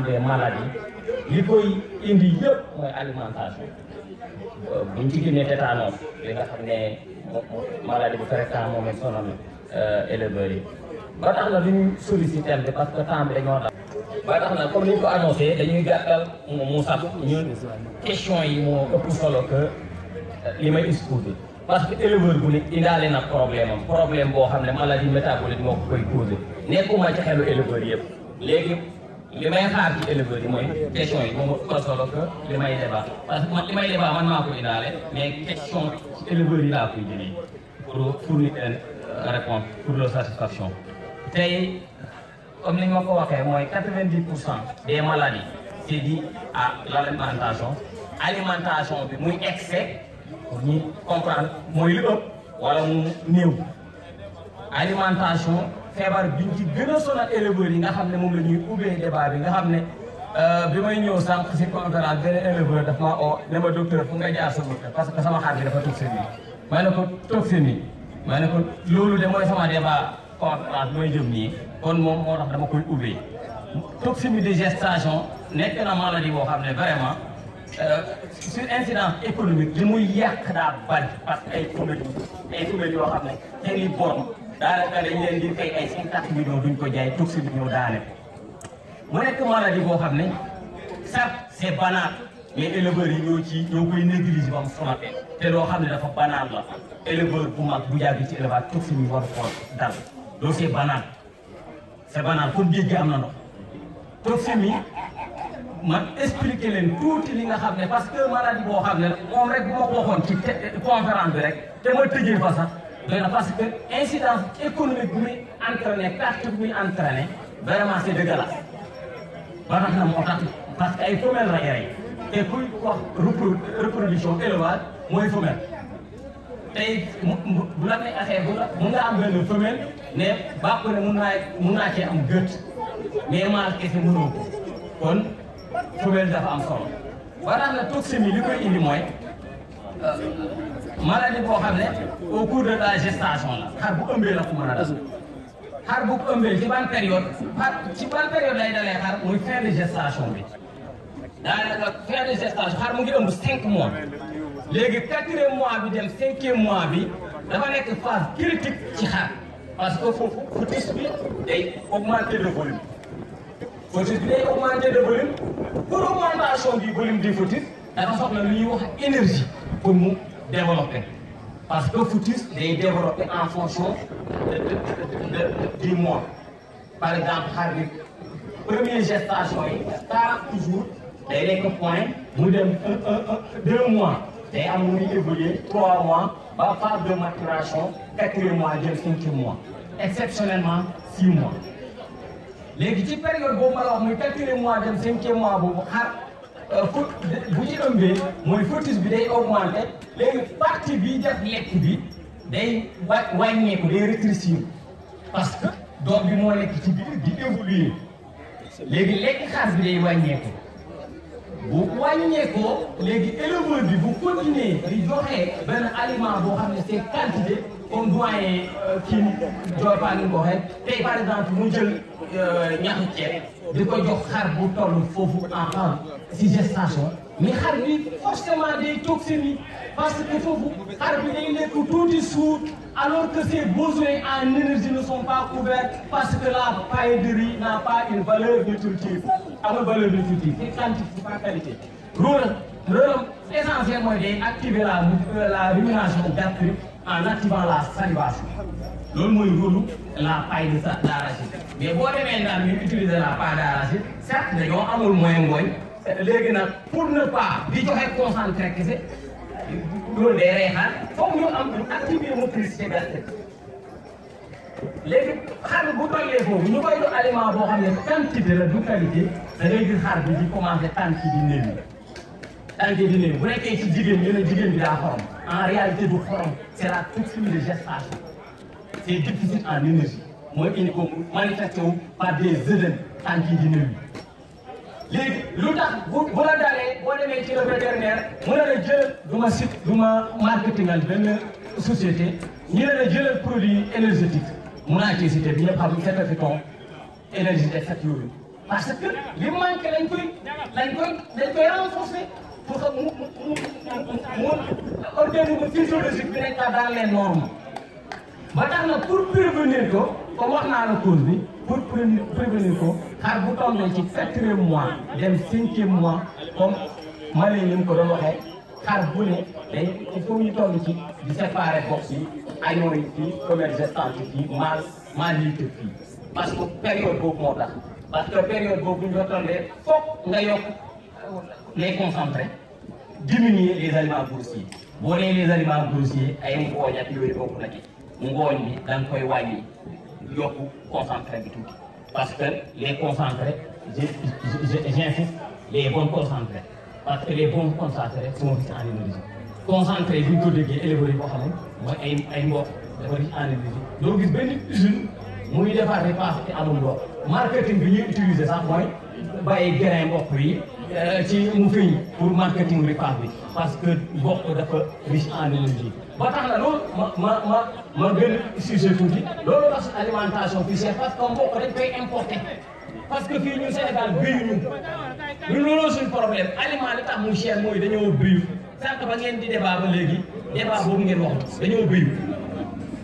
des maladies li koy indi yëpp mooy alimentation buñ ci génnee tétanos li nga xam ne maladie bu fréquent moom it sonal éleveurs yi ba tax na duñu solliciter bi parce que temps bi dañoo dal ba tax na comme ni ñu ko annoncé dañuy gàttal mu sax ñun question yi moo ëpp solo que li may exposé parce que éleveur bu ne indaale na problème boo xam ne maladie métabolique moo ko koy causé nekkuma ci xelu éleveur yëpp léegi li may xaar ci éleveurs yi mooy question yi moom ëpp solo que li may débat parce que man li may débat man maa ko indaale mais question ci éleveurs yi laa koy jëlee pour fournir une réponse pour leur satisfaction. tey comme ni ma ko waxee mooy 90% des maladies c'est dû à alimentation bi muy excès pour ñu comprendre mooy li ëpp wala mu néew alimentation. feebar biñ ci gën a sonal éleveurs yi nga xam ne moom la ñuy ubbee débat bi nga xam ne bi may ñëw sànq si conférence benn éleveur daf ma oo ne ma docteur fu nga jaar sa docteur parce que sama xar bi dafa toxémie ma ne ko toxémie ma ne ko loolu de mooy sama débat conférence bi may jëm nii kon moom moo tax dama koy ubbee toxémie de gestation nekk na maladie boo xam ne vraiment sur incidence économique li muy yàq daa bari parce que ay femelles yoo xam ne seen i borom daanaka dañ leen di fay ay 50 millions duñ ko jaay toxine bi ñëw daane mu nekk maladie boo xam ne certes c'est banal mais éleveurs yi ñoo koy négliger ba mu sonal te loo xam ne dafa banal la éleveur bu mag bu yàgg ci élevage toxine yi war ko dal loolu c'est banal kon géej gi am na ndox toxine yi ma expliquer leen tuuti li nga xam ne parce que maladie boo xam ne moom rek bu ma ko waxoon ci conférence bi rek te ma tëjee fa sax doy na parce que incidence économique bi muy entraîné perte bi muy entraîné vraiment c'est dégueulasse ba tax na moo tax parce que ay femelles la rey te kuy wax reproduction élevage mooy femelle tey bu la neexee mun nga am benn femelle ne bàq ne mun naa cee am gët mais mâle kese mënoo ko kon femelle dafa am solo ba tax na toxémie li koy indi mooy maladie boo xam ne au cours de la gestation la xar bu ëmbee la ko mën a dal xar bu ëmbee ci ban période lay dalee xar muy fin de gestation bi daanaka fin de gestation xar mu ngi ëmb 5 mois léegi 4e mois bi dem 5e mois bi dafa nekk phase critique ci xar parce que foofu fœtus bi day augmenter de volume fœtus bi day augmenter de volume pour augmentation du volume du fœtus dafa soxla lu ñuy wax énergie pour mu développer parce que fœtus day développer en fonction du mois par exemple xar bi première gestation yi 40 jours day nekk point mu dem 2 mois day am muy évoluer 3 mois ba phase de maturation 4e mois jël 5e mois exceptionnellement 6 mois léegi ci période boobu ma la wax muy 4e mois dem 5e mois boobu xar bu ci ëmbee mooy fœtus bi day augmenter léegi partie bi def lekk bi day wàññeeku day rétrécir parce que doom bi moo nekk ci biir di évoluer léegi lekk xar bi day wàññeeku bu wàññeekoo léegi éleveur bi bu continuer di joxe benn aliment boo xam ne c'est quantité comme doyen kii Diopane ni ko waxee tey par exemple mu jël ñaxu ceeb di ko jox xar bu toll foofu en phase si gestation mais xar bi forcément day toxémie parce que foofu xar bi day nekk tuuti suur alors que ses besoins en énergie ne sont pas couverts parce que la paille de riz n'a pas une valeur nutritive amul valeur nutritive c'est quantité c'est pas qualité rôle essentiel mooy day activer la rumination gastrique en activant la salivation loolu mooy rôle la paille d'arachide mais boo demee ndax ñu utiliser la paille d'arachide certes dañoo amul moyen ngooñ léegi nag pour ne pas di joxe concentré kese loolu day rey xar foog ñu am activer motricité gastrique léegi xar bu tollee foofu ñu koy doon aliment boo xam ne quantité la du qualité da ngay gis xar bi di commencé tànk di néew bu nekkee ci jigéen ñu ne jigéen bi daa xorom en réalité du xorom c'est la toxine de gestation c'est déficit en énergie mooy indi ko manifesté wu par des œdèmes tànk yi di néew yi léegi lu tax bu la dalee boo demee ci le vétérinaire mu ne la jël du ma site du ma marketingal benn société ñu ne la jëlal produit énergétique mun naa ci cité bi ñëpp xam certificat énergie et yooyu parce que li manqué dañ koy renforcer pour que mu organisme physiologique bi nekk dans les normes ba tax na pour prévenir ko comme wax naa la cause bi pour prévenir ko xar bu tombé ci 4e mois dem 5e mois comme Mali ni mu ko doon waxee xar bu ne day il faut ñu toll ci di séparer box yi agneau yi fii femelle gestante fii mâle yi fii parce que période boobu moo tax parce que période boobu ñu tollee foog nga yokk les concentrés diminuer les aliments grossiers boo nee les aliments grossiers ay ngooñ ak yooyu bokk na ci ngooñ bi da nga koy wàññi yokk concentré bi tuuti parce que les concentrés j'insiste les bons concentrés parce que les bons concentrés sont riches en énergie concentré bi ñu ko déggee éleveurs yi boo xam ne mooy ay mboq dafa riche en énergie doo gis benn usine muy defar repas te amul mboq marketing bi ñuy utiliser sax mooy bàyyi grain mboq yi ci mu fiñ pour marketing repas bi parce que mboq dafa riche en énergie ba tax na loolu ma gën a sujet tuuti loolu tax alimentation fii cher parce que mboq dañ koy importer parce que fii ñun Sénégal béyuñu ñun looloo suñu problème aliment li tax mu cher mooy dañoo béyu sànq ba ngeen di débat ba léegi débat boobu ngeen wax dañoo béyu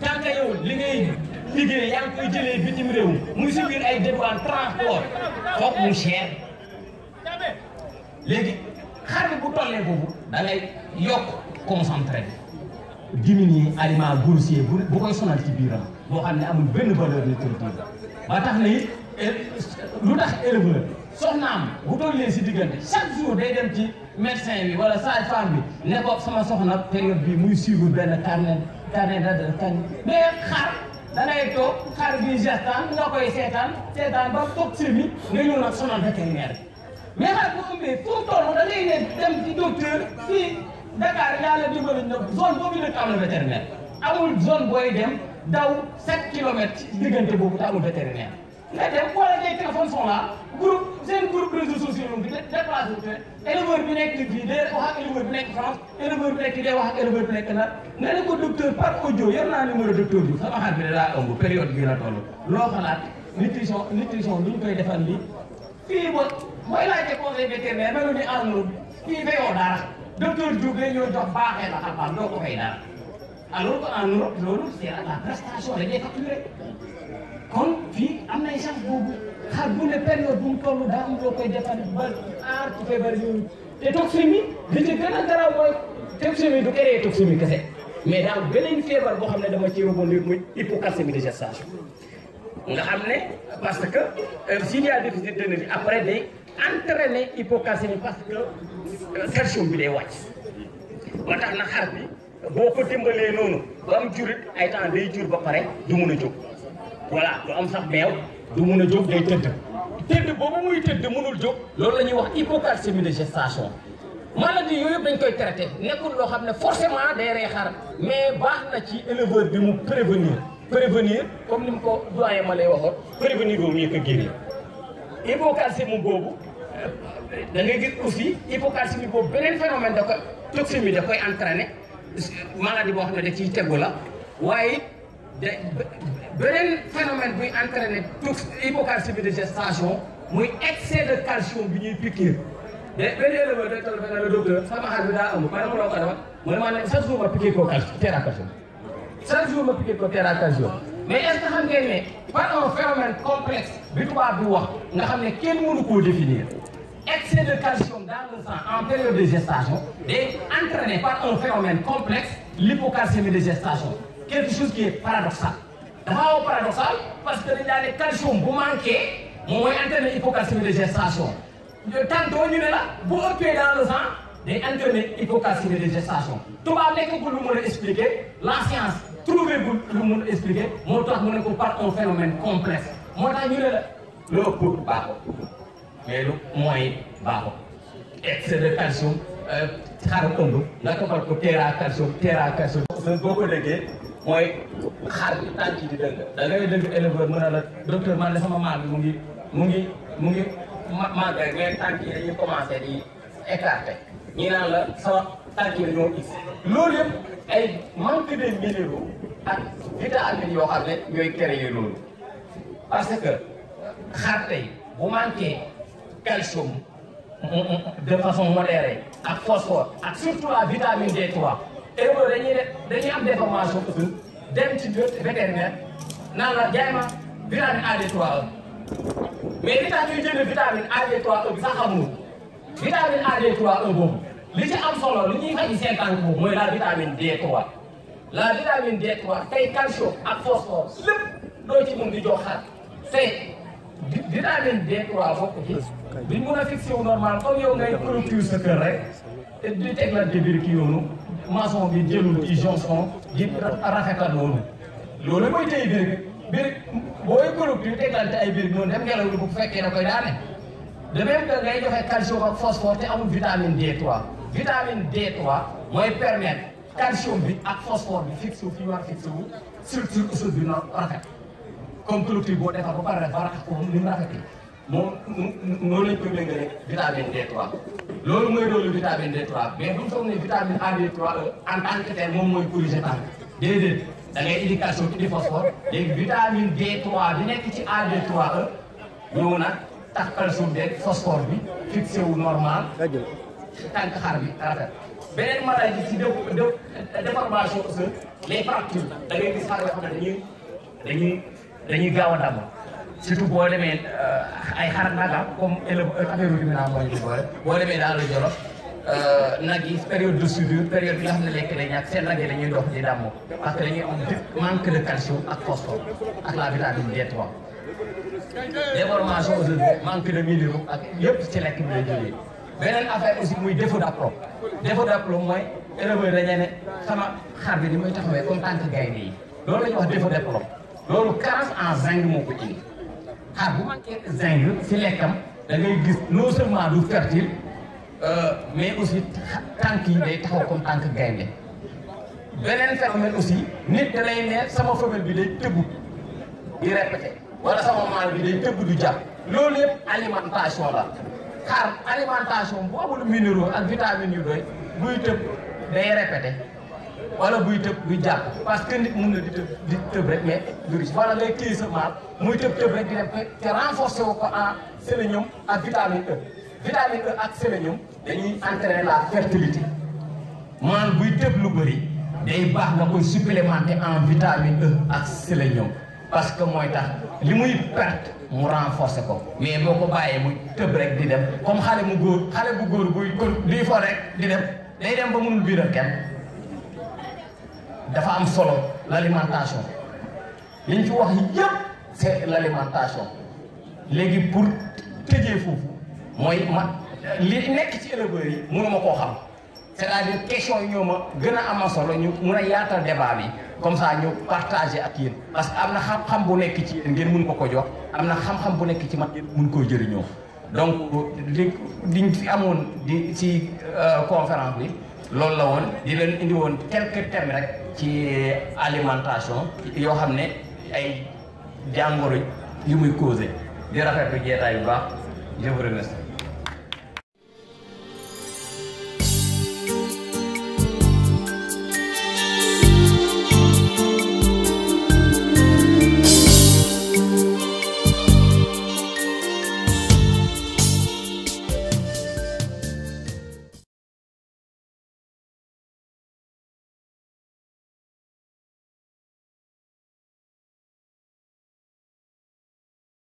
tant que yow li ngay liggéey yaa ngi koy jëlee bitim réew muy subir ay dépenses transport foog mu cher léegi xar bi bu tollee boobu da ngay yokk concentré bi diminuer aliment grossier bu koy sonal ci biiram boo xam ne amul benn valeur nutritive ba tax na it lu tax éleveur soxnaam bu tollee si diggante chaque jour day dem ci médecin bi wala sage-femme bi ne ko sama soxna période bi muy suivre benn carnet d'adresse mais xar da ngay toog xar bi gestant nga koy seetaan ba toog semi nga ñëw nag sonal vétérinaire mais xar bu ëmbee fu mu toll da ngay ne dem ci docteur fii Dakar yàlla dimbali na zone boobu nag am na vétérinaire amul zone booy dem daw 7 kilomètres ci diggante boobu te amul vétérinaire nga dem wala les téléphones sont là groupe réseaux sociaux bi déplacé éleveur bi nekk fii day wax ak éleveur bi nekk France éleveur bi nekk day wax ak éleveur bi nekk na nga ne ko docteur par audio yor naa numéro docteur bi sama xar bi da daa ëmb période bii la toll loo xalaat nutrition lu ñu koy defal lii fii ba mooy laajte conseil vétérinaire melu ni en Europe fii fayoo dara docteur Diouf day ñëw jox baaxee la xam-xam doo ko fay dara alors que en Europe loolu c'est la prestation dañuy facturer kon fii am nay chance boobu xar bu ne période bu mu toll daa am loo koy defal ba aar ci feebar yooyu te toxémie li ci gën a garaaw mooy toxémie du créer toxémie kese mais daa am beneen feebar boo xam ne dama ci rebondir muy hypocalcémie de gestation nga xam ne parce que s'il y a déficit d'énergie après day entraîner hypocalcémie parce que calcium bi day wàcc ba tax na xar bi boo ko dimbalee noonu ba am jurit ay temps day jur ba pare du mun a jóg voilà du am sax meew du mun a jóg day tëdd boobu muy tëdd mënul jóg loolu la ñuy wax hypocalcémie de gestation maladie yooyu yëpp dañ koy traité nekkul loo xam ne forcément day rey xar mais baax na ci éleveur bi mu prévenir comme ni mu ko doyen ma lay waxoon prévenir boobu ñu ko guérir hypocalcémie boobu da ngay gis aussi hypocalcémie boobu beneen phénomène da ko toxémie da koy entraîner maladie boo xam ne da ciy tegu la waaye beneen phénomène buy entraîner hypocalcémie de gestation muy excès de calcium bi ñuy piqûre benn éleveur day toll fekk na le docteur sama xar bi daa ëmb ma ne ma loo ko defal mu ne maa ne chaque jour ma piqué ko terre à calcium chaque jour ma piqué ko terre à calcium mais est-ce que xam ngeen ne par un phénomène complexe bi tubaab bi wax nga xam ne kenn mënu koo définir excès de calcium dans le sang en période de gestation day entraîné par un phénomène complexe l'hypocalcémie de gestation quelque chose qui est paradoxal dafa xaw paradoxal parce que dañ daa ne calcium bu manqué moom mooy entraîné hypocalcémie de gestation tantôt ñu ne la bu ëppee dans le sang day entraîné hypocalcémie de gestation tubaab nekk ko lu mën a expliquer la science trouvé bu lu mën a expliquer moo tax mu ne ko par un phénomène complexe moo tax ñu ne la lu ëpp baaxul mais lu mooy baaxul excès de calcium xaru ëmb nga toppal ko terra calcium boo ko déggee mooy xar bi tànk yi di dëgg da ngay dëgg éleveur mën a la docteur man de sama maal bi mu ngi màgg rek mais tànk yi dañuy commencé di écarté ñi naan la sama tànk yi dañoo gis loolu yëpp ay manque de minéraux ak vitamines yoo xam ne ñooy créer loolu parce que xar tey bu manqué calcium de façon modérée ak phosphore ak surtout la vitamine D3 éleveur dañuy am déformation aussi dem ci vétérinaire naan la jaay ma vitamine AD3E mais li tax ñuy jënd vitamine AD3E bi sax xamul vitamine AD3E boobu li ci am solo li ñuy faj seen tànk boobu mooy la vitamine D3 la vitamine D3 tey calcium ak phosphore lépp doo ci mun di jox xar tey vitamine D3 bokk ci duñ mun a fixé wu normal comme yow ngay clôture sa kër rek te di teglante biir kii yoonu maçon bi jëlul ci jonction di rafetal loolu mooy tey biir booy clôture teglante ay biir noonu dem ngelaw li bu fekkee na koy daane de même que ngay joxe calcium ak phosphore te amul vitamine D3 vitamine D3 mooy permettre calcium bi ak phosphore bi fixé wu fi ñu war a fixé wu structure osseuse bi noonu rafet comme clôture boo defar ba pare rek ba raxas ko moom ni mu rafetee moom noonu lañ koy méngalee vitamine D3 loolu mooy rôle vitamine D3 mais bu ñu foog ne vitamine AD3E en tant que tel moom mooy corriger tànk déedéet da ngay indi calcium indi phosphore léegi vitamine D3 bi nekk ci AD3E ñëw nag tax calcium beeg phosphore bi fixé wu normal tànk xar bi rafet. beneen maladie ci déformation osseuse les fractures da ngay gis xar yoo xam ne dañuy gaaw a damm surtout boo demee ay xar nagam comme éleveur affaire ruminant mooy li boo demee daal la Jolof nag yi période de soudure période bi nga xam ne lekk day ñàkk seen nag yi dañuy dox di damm parce que dañuy am manque de calcium ak phosphore ak la vitamine D3 déformation osseuse manque de minéraux ak yëpp ci lekk bi lay jógee. beneen affaire aussi muy défaut d'aplomb mooy éleveur dañu ne sama xar bi ni muy taxawee comme tànk gaynde yi loolu la ñuy wax défaut d'aplomb loolu carence en zinc moo ko indi xar bu manqué zinc si lekkam da ngay gis non seulement du fertile mais aussi tànk yi day taxaw comme tànk gaynde beneen phénomène aussi nit da lay ne sama femelle bi day tëggu di répété wala sama mâle bi day tëggu du jàpp loolu yëpp alimentation la xar alimentation bu amul minéraux ak vitamines yu doy buy tëb day répété wala buy tëb du jàpp parce que nit mun na di tëb rek mais du riche wala ngay téye sa maal muy tëb rek di dem te renforcer wu ko en sélénium ak vitamine E ak sélénium dañuy entraîner la fertilité maal buy tëb lu bëri day baax nga koy supplémenter en vitamine E ak sélénium parce que mooy tax li muy perte mu renforcer ko mais boo ko bàyyee muy tëb rek di dem comme xale bu góor buy kon di fo rek di dem day dem ba mënul biiral kenn dafa am solo l'alimentation li ñu ci wax yëpp c'est l'alimentation léegi pour tëjee foofu mooy li nekk ci éleveurs yi mënuma koo xam c'est-à-dire question yi ñoo ma gën a am solo ñu mun a yaatal débat bi comme ça ñu partager ak yéen parce que am na xam-xam bu nekk ci yéen ngeen mun ko jox am na xam-xam bu nekk ci man ngeen mun koo jëriñoo donc liñ fi amoon di ci conférence bi loolu la woon di leen indi woon quelques thèmes rek ci alimentation yoo xam ne ay jàngoro yu muy causé di rafetlu jeetaay bu baax je vous remercie.